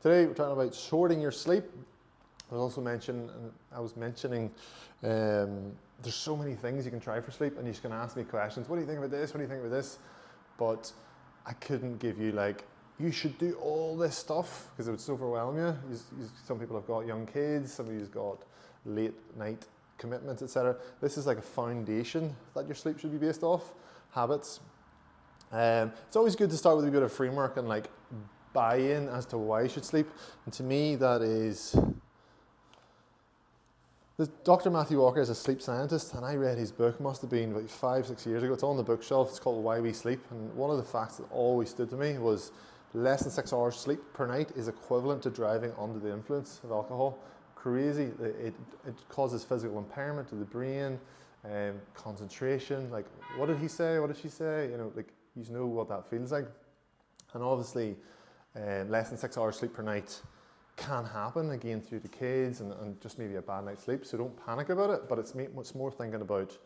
Today we're talking about sorting your sleep. I was mentioning there's so many things you can try for sleep, and you're just going to ask me questions. What do you think about this? What do you think about this? But I couldn't give you like, you should do all this stuff, because it would so overwhelm you. Some people have got young kids, some of you've got late night commitments, etc. This is like a foundation that your sleep should be based off, habits. It's always good to start with a bit of framework and like buy-in as to why you should sleep. And to me, that is, Dr. Matthew Walker is a sleep scientist, and I read his book, must have been about 5-6 years ago. It's on the bookshelf. It's called Why We Sleep. And one of the facts that always stood to me was less than 6 hours sleep per night is equivalent to driving under the influence of alcohol. Crazy. It causes physical impairment to the brain, concentration. Like, what did he say? What did she say? You know, like, you know what that feels like. And obviously, less than 6 hours sleep per night can happen again through the kids and just maybe a bad night's sleep. So don't panic about it, but it's much more thinking about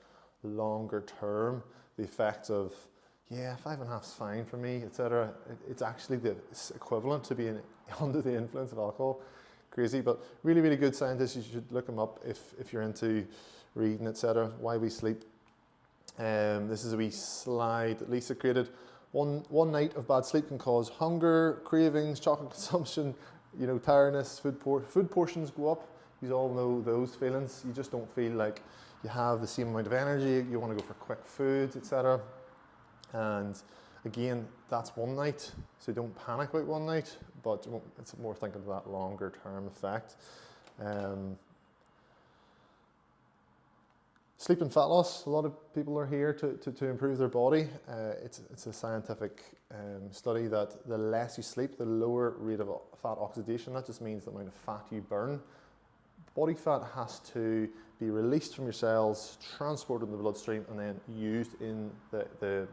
longer term, the effects of, yeah, 5.5 is fine for me, etc. It's actually the equivalent to being under the influence of alcohol. Crazy, but really, really good scientists. You should look them up if you're into reading, etc. Why We Sleep. This is a wee slide that Lisa created. One night of bad sleep can cause hunger, cravings, chocolate consumption, you know, tiredness, food portions go up. You all know those feelings. You just don't feel like you have the same amount of energy. You want to go for quick foods, etc. And again, that's one night. So don't panic about one night, but it's more thinking of that longer term effect. Sleep and fat loss. A lot of people are here to improve their body. It's a scientific study that the less you sleep, the lower rate of fat oxidation. That just means the amount of fat you burn. Body fat has to be released from your cells, transported in the bloodstream, and then used in the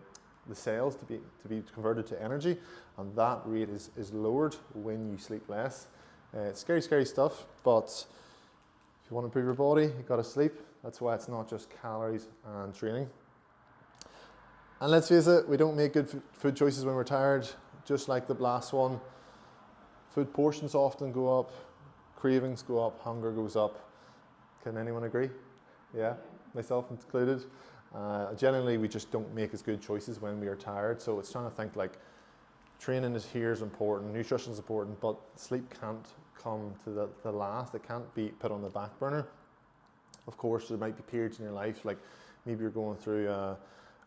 cells to be converted to energy. And that rate is lowered when you sleep less. It's scary, scary stuff, but if you want to improve your body, you've got to sleep. That's why it's not just calories and training. And let's face it, we don't make good food choices when we're tired, just like the last one. Food portions often go up, cravings go up, hunger goes up. Can anyone agree? Yeah, myself included. Generally, we just don't make as good choices when we are tired. So it's trying to think like, training is important, nutrition is important, but sleep can't come to the last. It can't be put on the back burner. Of course, there might be periods in your life, like maybe you're going through a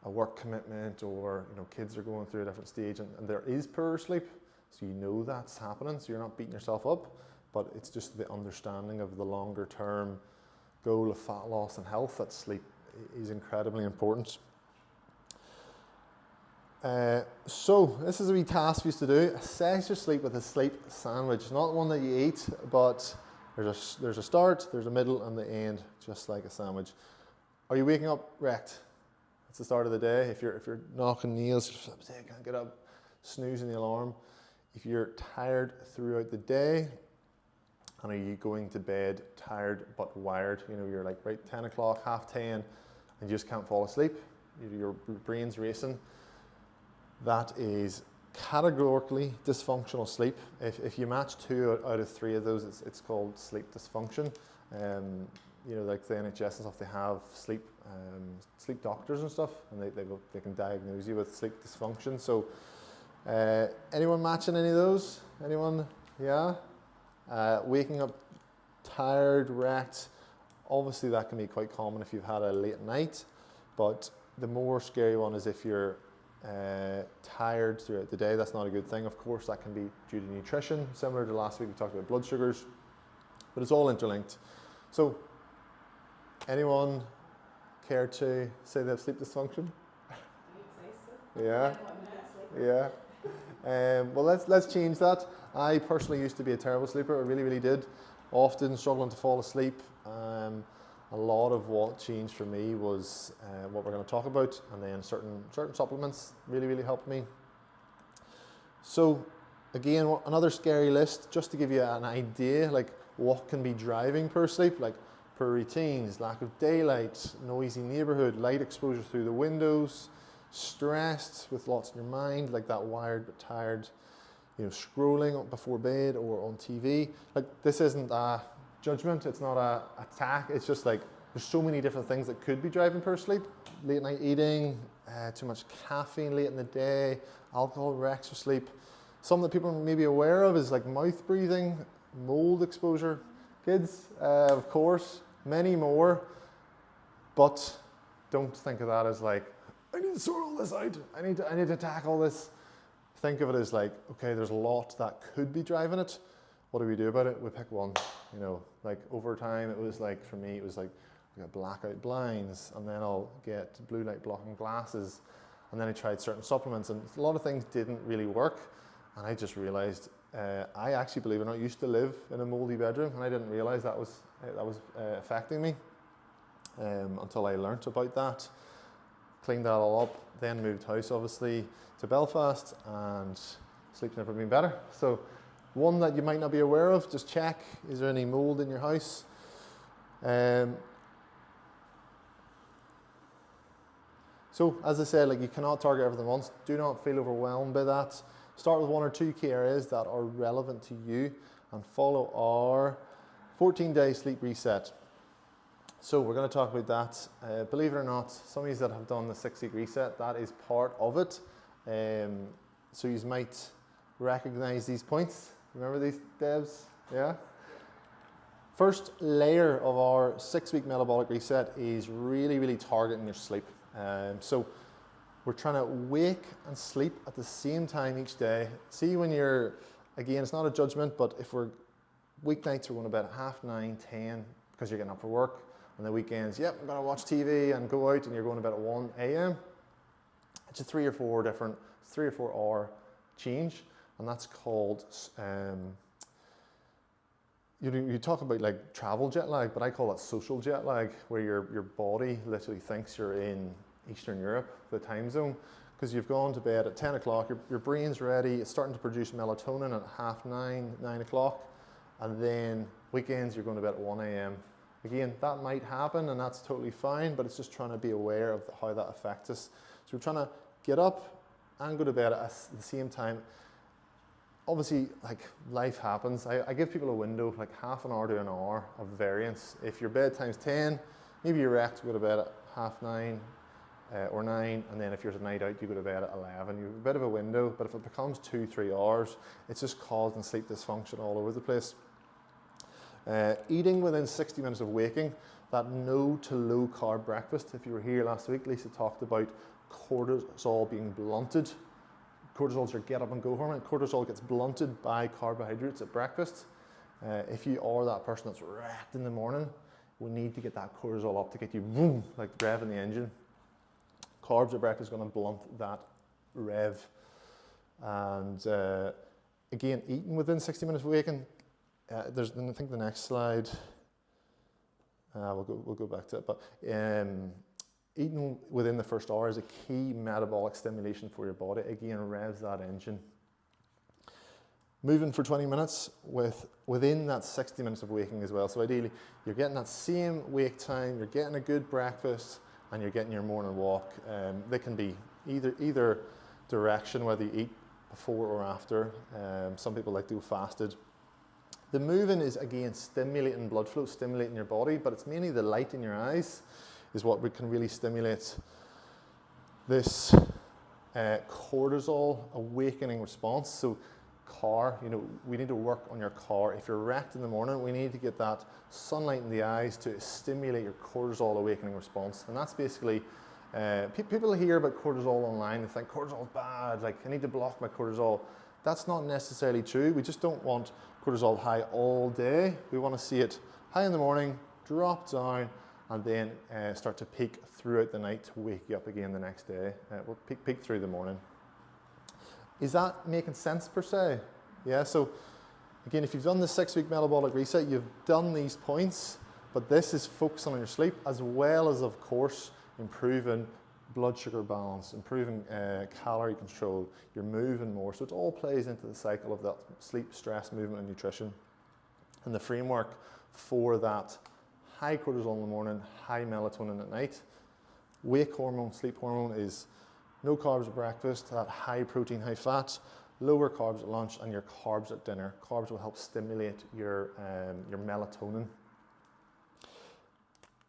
work commitment, or you know, kids are going through a different stage, and there is poor sleep, so you know that's happening, so you're not beating yourself up, but it's just the understanding of the longer term goal of fat loss and health, that sleep is incredibly important. So this is a wee task we used to do. Assess your sleep with a sleep sandwich, not one that you eat, but there's a start, there's a middle, and the end, just like a sandwich. Are you waking up wrecked? It's the start of the day. If you're knocking nails, I can't get up, snoozing the alarm. If you're tired throughout the day, and are you going to bed tired but wired? You know, you're like right 10 o'clock, 10:30, and you just can't fall asleep. Your brain's racing. That is categorically dysfunctional sleep. If you match 2 out of 3 of those, it's called sleep dysfunction. You know, like the NHS and stuff, they have sleep doctors and stuff, and they can diagnose you with sleep dysfunction. So anyone matching any of those? Anyone? Yeah? Waking up tired, wrecked. Obviously that can be quite common if you've had a late night, but the more scary one is if you're tired throughout the day. That's not a good thing. Of course, that can be due to nutrition. Similar to last week, we talked about blood sugars, but it's all interlinked. So, anyone care to say they have sleep dysfunction? I would say so. Yeah. Yeah. Well, let's change that. I personally used to be a terrible sleeper. I really, really did. Often struggling to fall asleep. A lot of what changed for me was what we're going to talk about, and then certain supplements really, really helped me. So again, another scary list, just to give you an idea, like what can be driving poor sleep, like poor routines, lack of daylight, noisy neighborhood, light exposure through the windows, stressed with lots in your mind, like that wired but tired, scrolling before bed or on TV. Like, this isn't a judgment, it's not a attack, it's just like there's so many different things that could be driving poor sleep. Late night eating, too much caffeine late in the day, alcohol wrecks your sleep. Some that people may be aware of is like mouth breathing, mold exposure. Kids, of course, many more, but don't think of that as like, I need to sort all this out, I need to tackle this. Think of it as like, okay, there's a lot that could be driving it. What do we do about it? We pick one. Like over time, it was like, for me, it was like, I got blackout blinds, and then I'll get blue light blocking glasses, and then I tried certain supplements, and a lot of things didn't really work, and I just realized I actually, believe it or not, used to live in a moldy bedroom, and I didn't realize that was affecting me until I learnt about that. Cleaned that all up, then moved house obviously to Belfast, and sleep's never been better. So one that you might not be aware of, just check, is there any mold in your house? So as I said, like, you cannot target everything once. Do not feel overwhelmed by that. Start with 1 or 2 key areas that are relevant to you and follow our 14-day sleep reset. So we're going to talk about that. Believe it or not, some of you that have done the 6-week reset, that is part of it. So you might recognize these points. Remember these, Debs? Yeah? First layer of our 6-week metabolic reset is really, really targeting your sleep. So we're trying to wake and sleep at the same time each day. See, when you're, again, it's not a judgment, but if we're weeknights, we're going to bed at 9:30, 10, because you're getting up for work. And the weekends, yep, I'm going to watch TV and go out, and you're going to bed at 1 a.m. It's a 3 or 4 hour change, and that's called, you talk about like travel jet lag, but I call it social jet lag, where your body literally thinks you're in Eastern Europe, the time zone, because you've gone to bed at 10 o'clock, your brain's ready, it's starting to produce melatonin at 9:30, 9 o'clock, and then weekends you're going to bed at 1 a.m. Again, that might happen, and that's totally fine, but it's just trying to be aware of how that affects us. So we're trying to get up and go to bed at the same time. Obviously, like, life happens. I give people a window, like half an hour to an hour of variance. If your bedtime's 10, maybe you're wrecked to go to bed at 9:30 or 9, and then if you're a night out, you go to bed at 11. You have a bit of a window, but if it becomes 2-3 hours, it's just causing sleep dysfunction all over the place. Eating within 60 minutes of waking, that no to low carb breakfast. If you were here last week, Lisa talked about cortisol being blunted. Cortisol is your get up and go hormone. Cortisol gets blunted by carbohydrates at breakfast. If you are that person that's wrecked in the morning, we need to get that cortisol up to get you boom, like revving the engine. Carbs at breakfast is going to blunt that rev. And again, eating within 60 minutes of waking. I think the next slide, we'll go back to it, but eating within the first hour is a key metabolic stimulation for your body. Again, revs that engine. Moving for 20 minutes within that 60 minutes of waking as well. So ideally, you're getting that same wake time, you're getting a good breakfast, and you're getting your morning walk. They can be either direction, whether you eat before or after. Some people like to go fasted. The moving is, again, stimulating blood flow, stimulating your body, but it's mainly the light in your eyes is what we can really stimulate this cortisol awakening response. So car, we need to work on your car. If you're wrecked in the morning, we need to get that sunlight in the eyes to stimulate your cortisol awakening response. And that's basically, people hear about cortisol online and think cortisol's bad, like I need to block my cortisol. That's not necessarily true. We just don't want cortisol high all day. We want to see it high in the morning, drop down, and then start to peak throughout the night to wake you up again the next day. We'll peak through the morning. Is that making sense per se? Yeah, so again, if you've done the 6-week metabolic reset, you've done these points, but this is focusing on your sleep as well as, of course, improving blood sugar balance, improving calorie control, you're moving more. So it all plays into the cycle of that sleep, stress, movement, and nutrition. And the framework for that: high cortisol in the morning, high melatonin at night. Wake hormone, sleep hormone is no carbs at breakfast, that high protein, high fat, lower carbs at lunch and your carbs at dinner. Carbs will help stimulate your melatonin.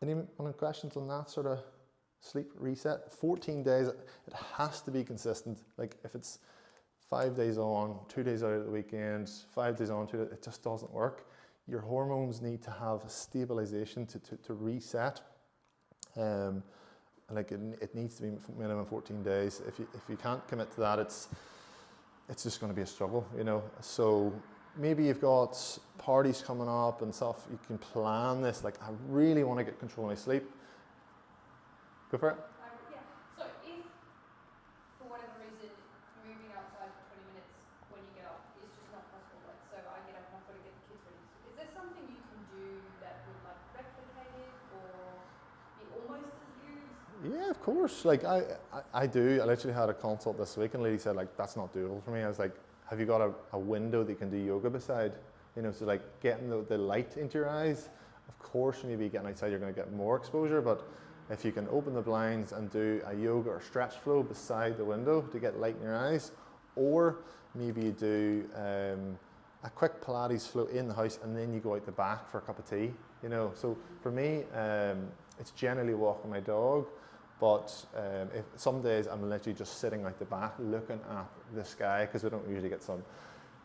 Any questions on that sort of sleep reset? 14 days, it has to be consistent. Like if it's 5 days on, 2 days out at the weekend, 5 days on, 2 days, it just doesn't work. Your hormones need to have stabilization to reset. Like it needs to be minimum 14 days. If you can't commit to that, it's just going to be a struggle, you know. So maybe you've got parties coming up and stuff. You can plan this. Like I really want to get control of my sleep. Go for it. Yeah. So if, for whatever reason, moving outside for 20 minutes when you get up is just not possible, like so I get up and I've got to get the kids ready. Is there something you can do that would like replicate it or be almost as good? Yeah, of course. Like I do. I literally had a consult this week and a lady said like, that's not doable for me. I was like, have you got a window that you can do yoga beside? You know, so like getting the light into your eyes. Of course, maybe getting outside you're going to get more exposure, but if you can open the blinds and do a yoga or stretch flow beside the window to get light in your eyes, or maybe you do a quick Pilates flow in the house and then you go out the back for a cup of tea, you know. So for me, it's generally walking my dog, but if some days I'm literally just sitting out the back looking at the sky because we don't usually get sun.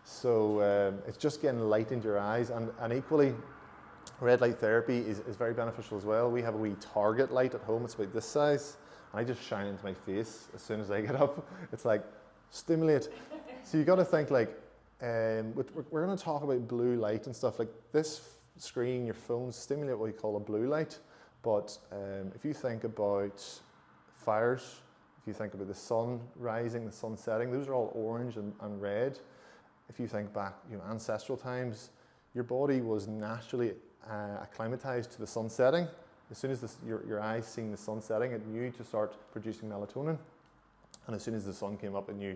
So it's just getting light into your eyes, and equally, red light therapy is very beneficial as well. We have a wee Target light at home. It's about this size. And I just shine into my face as soon as I get up. It's like, stimulate. So you got to think like, we're going to talk about blue light and stuff. Like this screen, your phones stimulate what we call a blue light. But if you think about fires, if you think about the sun rising, the sun setting, those are all orange and red. If you think back, you know, ancestral times, your body was naturally acclimatized to the sun setting. As soon as your eyes seen the sun setting, it knew to start producing melatonin. And as soon as the sun came up, it knew,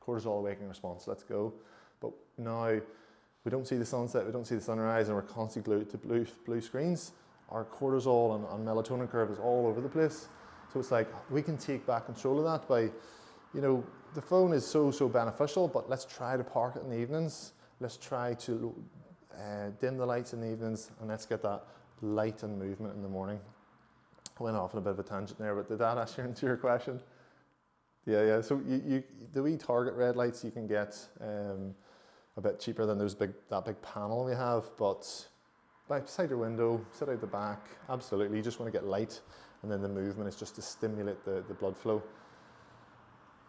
cortisol awakening response, let's go. But now we don't see the sunset, we don't see the sunrise, and we're constantly glued to blue screens. Our cortisol and melatonin curve is all over the place. So it's like, we can take back control of that by, you know, the phone is so beneficial, but let's try to park it in the evenings. Let's try to dim the lights in the evenings, and let's get that light and movement in the morning. I went off on a bit of a tangent there, but did that answer into your question? Yeah. So the wee Target red lights you can get a bit cheaper than that big panel we have, but beside your window, sit out the back, absolutely. You just want to get light, and then the movement is just to stimulate the blood flow.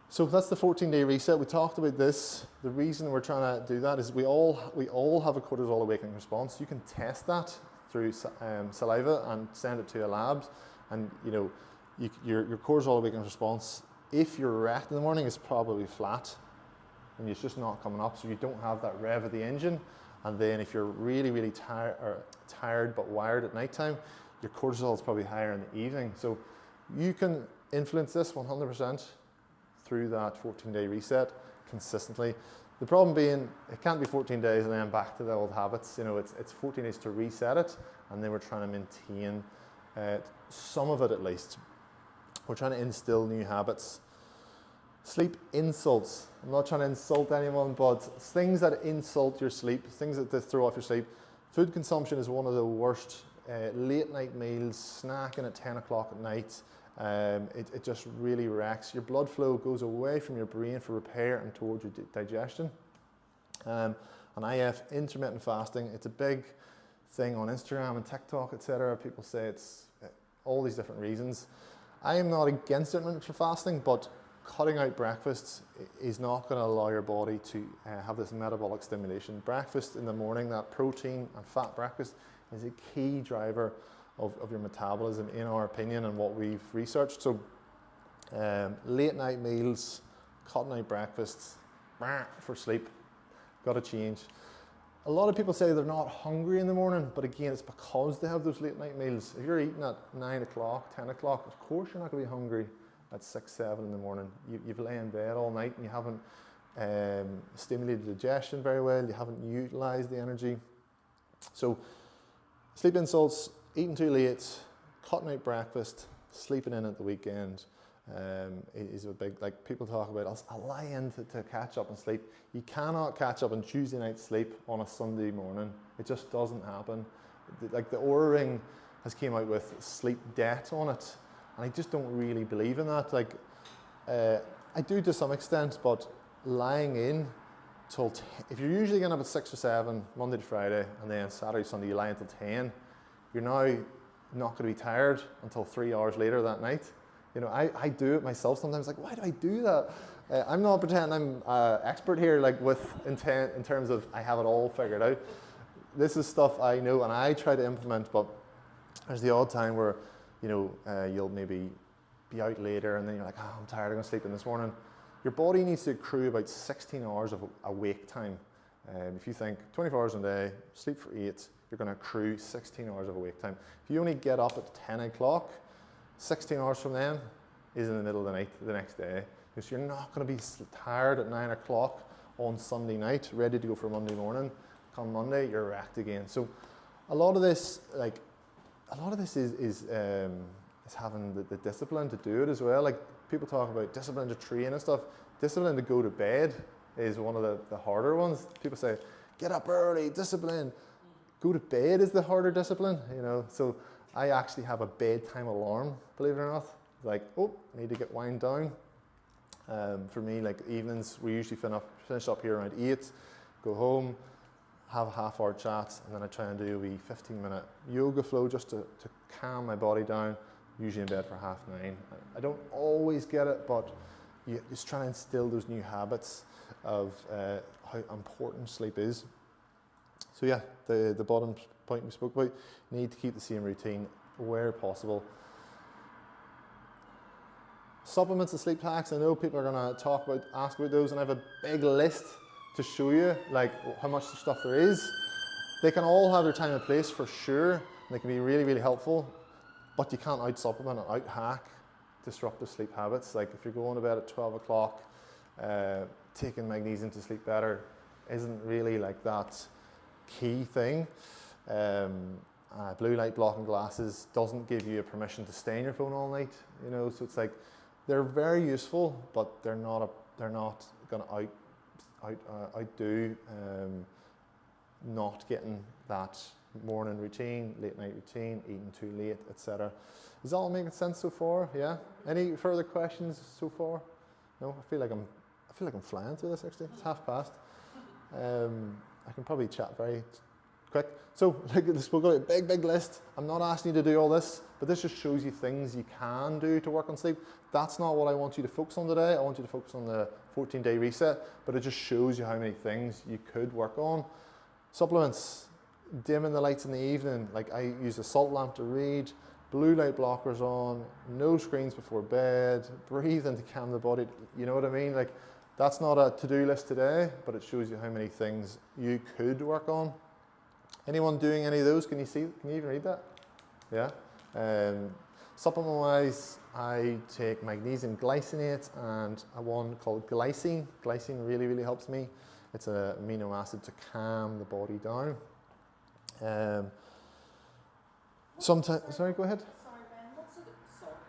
So that's the 14-day reset. We talked about this. The reason we're trying to do that is we all have a cortisol awakening response. You can test that through saliva and send it to a lab, and you know your cortisol awakening response, if you're wrecked in the morning, is probably flat, and it's just not coming up. So you don't have that rev of the engine. And then if you're really tired but wired at nighttime, your cortisol is probably higher in the evening. So you can influence this 100%. Through that 14-day reset consistently. The problem being, it can't be 14 days and then back to the old habits. You know, it's 14 days to reset it, and then we're trying to maintain some of it at least. We're trying to instill new habits. Sleep insults. I'm not trying to insult anyone, but things that insult your sleep, things that throw off your sleep. Food consumption is one of the worst. Late night meals, snacking at 10 o'clock at night. It just really wrecks. Your blood flow goes away from your brain for repair and towards your digestion. And IF, intermittent fasting, it's a big thing on Instagram and TikTok, etc. People say it's all these different reasons. I am not against intermittent fasting, but cutting out breakfast is not going to allow your body to have this metabolic stimulation. Breakfast in the morning, that protein and fat breakfast, is a key driver of your metabolism, in our opinion, and what we've researched. So late night meals, cutting out breakfasts for sleep, got to change. A lot of people say they're not hungry in the morning, but again, it's because they have those late night meals. If you're eating at 9 o'clock, 10 o'clock, of course you're not going to be hungry at 6, 7 in the morning. You've lay in bed all night and you haven't stimulated digestion very well, you haven't utilized the energy. So sleep insults, eating too late, cutting out breakfast, sleeping in at the weekend. is a big, like people talk about, I'll lie in to catch up and sleep. You cannot catch up on Tuesday night sleep on a Sunday morning. It just doesn't happen. Like the Oura Ring has came out with sleep debt on it, and I just don't really believe in that. Like I do to some extent, but lying in till if you're usually getting up at 6 or 7 Monday to Friday, and then Saturday, Sunday you lie until 10, you're now not going to be tired until 3 hours later that night. You know, I do it myself sometimes. Like, why do I do that? I'm not pretending I'm expert here, like with intent in terms of I have it all figured out. This is stuff I know and I try to implement, but there's the odd time where, you know, you'll maybe be out later and then you're like, oh, I'm tired, I'm going to sleep in this morning. Your body needs to accrue about 16 hours of awake time. If you think 24 hours a day, sleep for 8, you're going to accrue 16 hours of awake time. If you only get up at 10 o'clock, 16 hours from then is in the middle of the night the next day. Because you're not going to be tired at 9 o'clock on Sunday night, ready to go for Monday morning. Come Monday, you're wrecked again. So a lot of this, is having the discipline to do it as well. Like people talk about discipline to train and stuff. Discipline to go to bed is one of the harder ones. People say, get up early, discipline. Go to bed is the harder discipline, you know. So I actually have a bedtime alarm, believe it or not. Like, oh, I need to get wind down. For me, like evenings, we usually finish up here around 8, go home, have a half-hour chat, and then I try and do a wee 15-minute yoga flow just to calm my body down, usually in bed for 8:30. I don't always get it, but you just try and instill those new habits of how important sleep is. So yeah, the bottom point we spoke about, need to keep the same routine where possible. Supplements and sleep hacks, I know people are going to ask about those, and I have a big list to show you, like how much stuff there is. They can all have their time and place for sure, and they can be really, really helpful, but you can't out-supplement or out-hack disruptive sleep habits. Like if you're going to bed at 12 o'clock, taking magnesium to sleep better isn't really like that key thing. Blue light blocking glasses doesn't give you a permission to stay on your phone all night, you know, so it's like they're very useful, but they're not going to outdo not getting that morning routine, late night routine, eating too late, etc. Is that all making sense so far? Yeah. Any further questions so far? No. I feel like I'm flying through this actually. It's past. I can probably chat very quick. So, like I spoke about, a big list. I'm not asking you to do all this, but this just shows you things you can do to work on sleep. That's not what I want you to focus on today. I want you to focus on the 14-day reset, but it just shows you how many things you could work on. Supplements, dimming the lights in the evening. Like I use a salt lamp to read, blue light blockers on, no screens before bed, breathing to calm the body. You know what I mean? Like that's not a to-do list today, but it shows you how many things you could work on. Anyone doing any of those? Can you even read that? Yeah. Supplement-wise, I take magnesium glycinate and a one called glycine. Glycine really, really helps me. It's an amino acid to calm the body down. Sometimes, sorry, go ahead. Sorry, Ben, what's a salt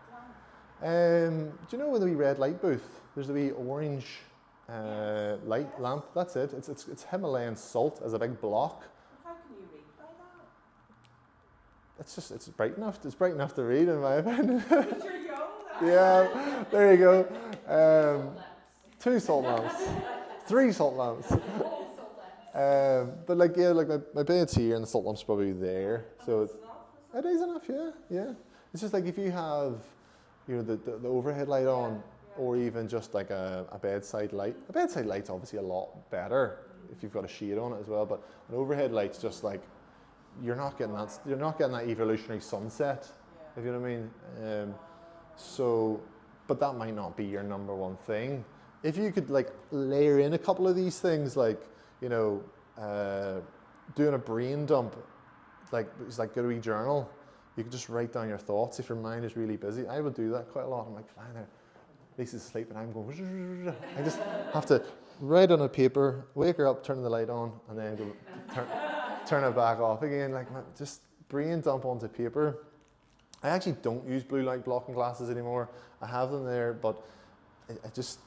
lamp? Do you know the wee red light booth? There's a wee orange light lamp. That's it. It's Himalayan salt as a big block. How can you read by that? It's bright enough. It's bright enough to read, in my opinion. But you're young. Yeah, there you go. 2 salt lamps, 3 salt lamps. But like my bed's here and the salt lamp's probably there, so it is enough. Yeah. It's just like if you have, you know, the overhead light on, or even just like a bedside light. A bedside light's obviously a lot better if you've got a shade on it as well. But an overhead light's just like you're not getting that evolutionary sunset, if you know what I mean. So, but that might not be your number one thing. If you could like layer in a couple of these things, like, you know, doing a brain dump, like it's like a wee journal. You could just write down your thoughts if your mind is really busy. I would do that quite a lot. I'm like lying there, Lisa's asleep, and I'm going. I just have to write on a paper, wake her up, turn the light on, and then go turn it back off again. Like just brain dump onto paper. I actually don't use blue light blocking glasses anymore. I have them there, but it just,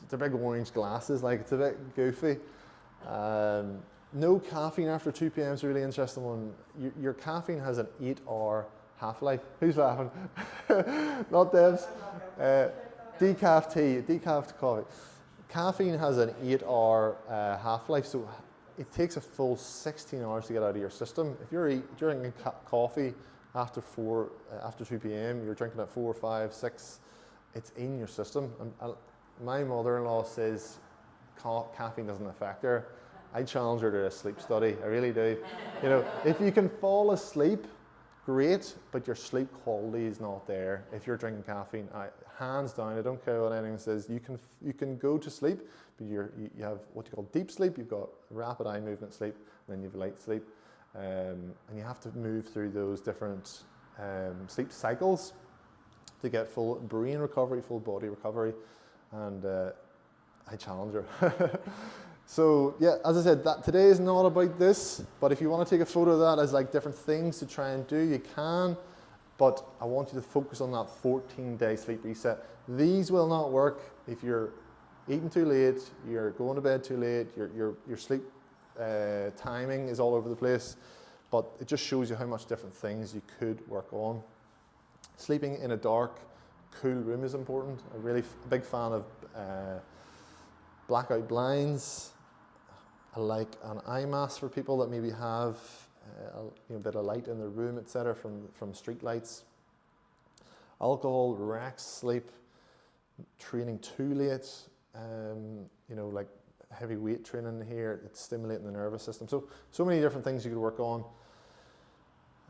they're big orange glasses, like it's a bit goofy. No caffeine after 2 p.m. is a really interesting one. Your caffeine has an 8-hour half-life. Who's laughing? Not Debs. Decaf tea, decaf coffee. Caffeine has an 8-hour half-life, so it takes a full 16 hours to get out of your system. If you're drinking coffee after 2 p.m., you're drinking at 4, 5, 6, it's in your system. And my mother-in-law says caffeine doesn't affect her. I challenge her to a sleep study, I really do. You know, if you can fall asleep, great, but your sleep quality is not there. If you're drinking caffeine, hands down, I don't care what anyone says, you can go to sleep, but you have what you call deep sleep, you've got rapid eye movement sleep, and then you have light sleep. And you have to move through those different sleep cycles to get full brain recovery, full body recovery, and I challenge her. So yeah, as I said, that today is not about this, but if you want to take a photo of that as like different things to try and do, you can, but I want you to focus on that 14-day sleep reset. These will not work if you're eating too late, you're going to bed too late, your sleep timing is all over the place, but it just shows you how much different things you could work on. Sleeping in a dark, cool room is important. I'm really a big fan of blackout blinds. I like an eye mask for people that maybe have a bit of light in their room, etc., from street lights. Alcohol wrecks sleep. Training too late, like heavy weight training here, it's stimulating the nervous system. So many different things you could work on.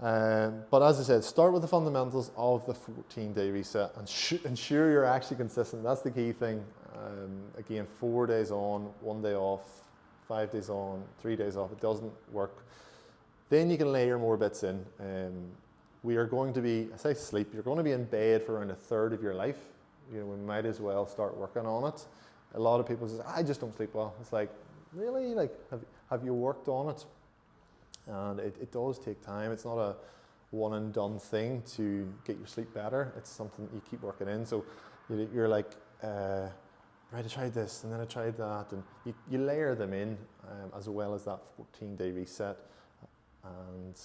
But as I said, start with the fundamentals of the 14-day reset and ensure you're actually consistent. That's the key thing. Again, 4 days on, 1 day off, 5 days on, 3 days off. It doesn't work. Then you can layer more bits in. We are going to be, I say sleep, you're going to be in bed for around a third of your life. You know, we might as well start working on it. A lot of people say, I just don't sleep well. It's like, really? Like, have you worked on it? And it does take time. It's not a one and done thing to get your sleep better. It's something you keep working in. So you're like, right, I tried this and then I tried that. And you layer them in as well as that 14-day reset. And